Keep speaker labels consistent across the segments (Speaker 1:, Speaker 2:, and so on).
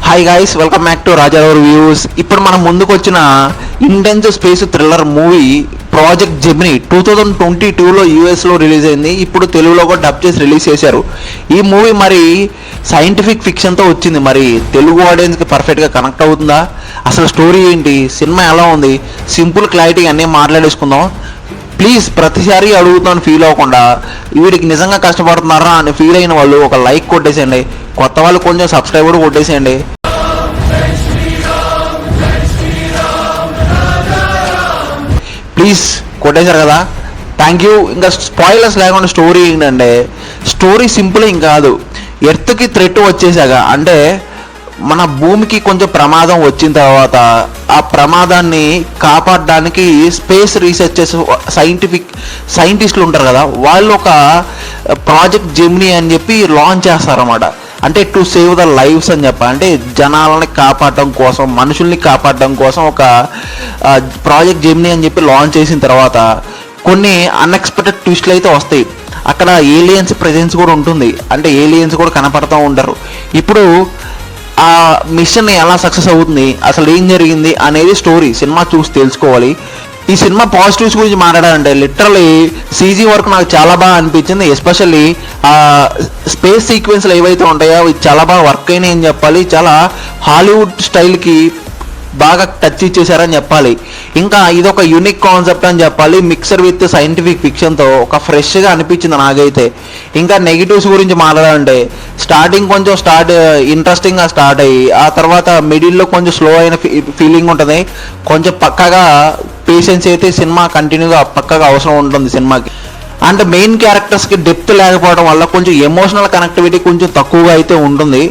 Speaker 1: Hi guys, welcome back to Rajarao reviews. ఇప్పుడు మనం ముందుకు వచ్చిన intense space thriller movie project Gemini 2022లో యూఎస్లో రిలీజ్ అయింది. ఇప్పుడు తెలుగులో కూడా డబ్ చేసి రిలీజ్ చేశారు. ఈ మూవీ మరి సైంటిఫిక్ ఫిక్షన్తో వచ్చింది. మరి తెలుగు ఆడియన్స్కి పర్ఫెక్ట్గా కనెక్ట్ అవుతుందా? అసలు స్టోరీ ఏంటి, సినిమా ఎలా ఉంది, సింపుల్ క్లారిటీ అన్నీ మాట్లాడేసుకుందాం. ప్లీజ్ ప్రతిసారి అడుగుతాను ఫీల్ అవ్వకుండా వీడికి నిజంగా కష్టపడుతున్నారా అని ఫీల్ అయిన వాళ్ళు ఒక లైక్ కొట్టేసేయండి. కొత్త వాళ్ళు కొంచెం సబ్స్క్రైబ్ కూడా కొట్టేసేయండి. ప్లీజ్ కొట్టేశారు కదా, థ్యాంక్ యూ. ఇంకా స్పాయిలర్స్ లేకుండా స్టోరీ ఏంటంటే, స్టోరీ సింపుల్ ఏం కాదు. ఎర్త్కి థ్రెట్ వచ్చేసాక, అంటే మన భూమికి కొంచెం ప్రమాదం వచ్చిన తర్వాత ఆ ప్రమాదాన్ని కాపాడడానికి స్పేస్ రీసెర్చెస్ సైంటిస్టులు ఉంటారు కదా, వాళ్ళు ఒక ప్రాజెక్ట్ జెమినీ అని చెప్పి లాంచ్ చేస్తారన్నమాట. అంటే టు సేవ్ ద లైవ్స్ అని చెప్పాలి, అంటే జనాలని కాపాడడం కోసం, మనుషుల్ని కాపాడడం కోసం ఒక ప్రాజెక్ట్ జెమినీ అని చెప్పి లాంచ్ చేసిన తర్వాత కొన్ని అన్ఎక్స్పెక్టెడ్ ట్విస్ట్లు అయితే వస్తాయి. అక్కడ ఏలియన్స్ ప్రెజెన్స్ కూడా ఉంటుంది, అంటే ఏలియన్స్ కూడా కనపడుతూ ఉంటారు. ఇప్పుడు ఆ మిషన్ ఎలా సక్సెస్ అవుతుంది, అసలు ఏం జరిగింది అనేది స్టోరీ. సినిమా చూసి తెలుసుకోవాలి. ఈ సినిమా పాజిటివ్స్ గురించి మాట్లాడాలంటే లిటరలీ సీజీ వర్క్ నాకు చాలా బాగా అనిపించింది. ఎస్పెషల్లీ ఆ స్పేస్ సీక్వెన్స్లు ఏవైతే ఉంటాయో అవి చాలా బాగా వర్క్ అయినాయి అని చెప్పాలి. చాలా హాలీవుడ్ స్టైల్కి బాగా టచ్ ఇచ్చేసారని చెప్పాలి. ఇంకా ఇది ఒక యూనిక్ కాన్సెప్ట్ అని చెప్పాలి, మిక్సర్ విత్ సైంటిఫిక్ ఫిక్షన్తో ఒక ఫ్రెష్గా అనిపించింది నాకైతే. ఇంకా నెగిటివ్స్ గురించి మాట్లాడాలంటే స్టార్టింగ్ కొంచెం ఇంట్రెస్టింగ్గా స్టార్ట్ అయ్యి ఆ తర్వాత మిడిల్లో కొంచెం స్లో అయిన ఫీలింగ్ ఉంటుంది. కొంచెం పక్కగా పేషెన్స్ అయితే సినిమా కంటిన్యూగా పక్కగా అవసరం ఉంటుంది సినిమాకి. అంటే మెయిన్ క్యారెక్టర్స్కి డెప్త్ లేకపోవడం వల్ల కొంచెం ఎమోషనల్ కనెక్టివిటీ కొంచెం తక్కువగా అయితే ఉంటుంది.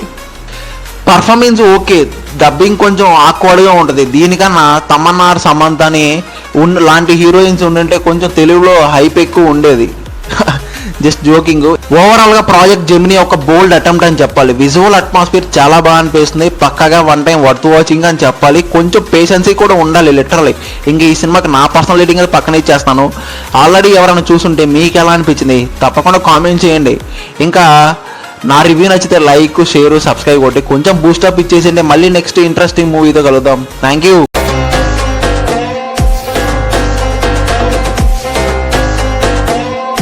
Speaker 1: పర్ఫార్మెన్స్ ఓకే, డబ్బింగ్ కొంచెం ఆక్వర్డ్గా ఉంటుంది. దీనికన్నా తమన్నా, సమంత అని లాంటి హీరోయిన్స్ ఉండుంటే కొంచెం తెలుగులో హైప్ ఎక్కువ ఉండేది. Just joking. ఓవరాల్గా ప్రాజెక్ట్ జెమినీ ఒక బోల్డ్ అటెంప్ట్ అని చెప్పాలి. విజువల్ అట్మాస్ఫియర్ చాలా బాగా అనిపిస్తుంది. పక్కగా వన్ టైం వర్త్ వాచింగ్ అని చెప్పాలి. కొంచెం పేషెన్సీ కూడా ఉండాలి లిటరలీ. ఇంక ఈ సినిమాకి నా పర్సనల్ రేటింగ్ అయితే పక్కన ఇచ్చేస్తాను. ఆల్రెడీ ఎవరైనా చూసుంటే మీకు ఎలా అనిపించింది తప్పకుండా కామెంట్ చేయండి. ఇంకా నా రివ్యూ నచ్చితే లైక్, షేర్, సబ్స్క్రైబ్ కొట్టి కొంచెం బూస్టప్ ఇచ్చేసింటే మళ్ళీ నెక్స్ట్ ఇంట్రెస్టింగ్ మూవీతో కలుద్దాం. Thank you.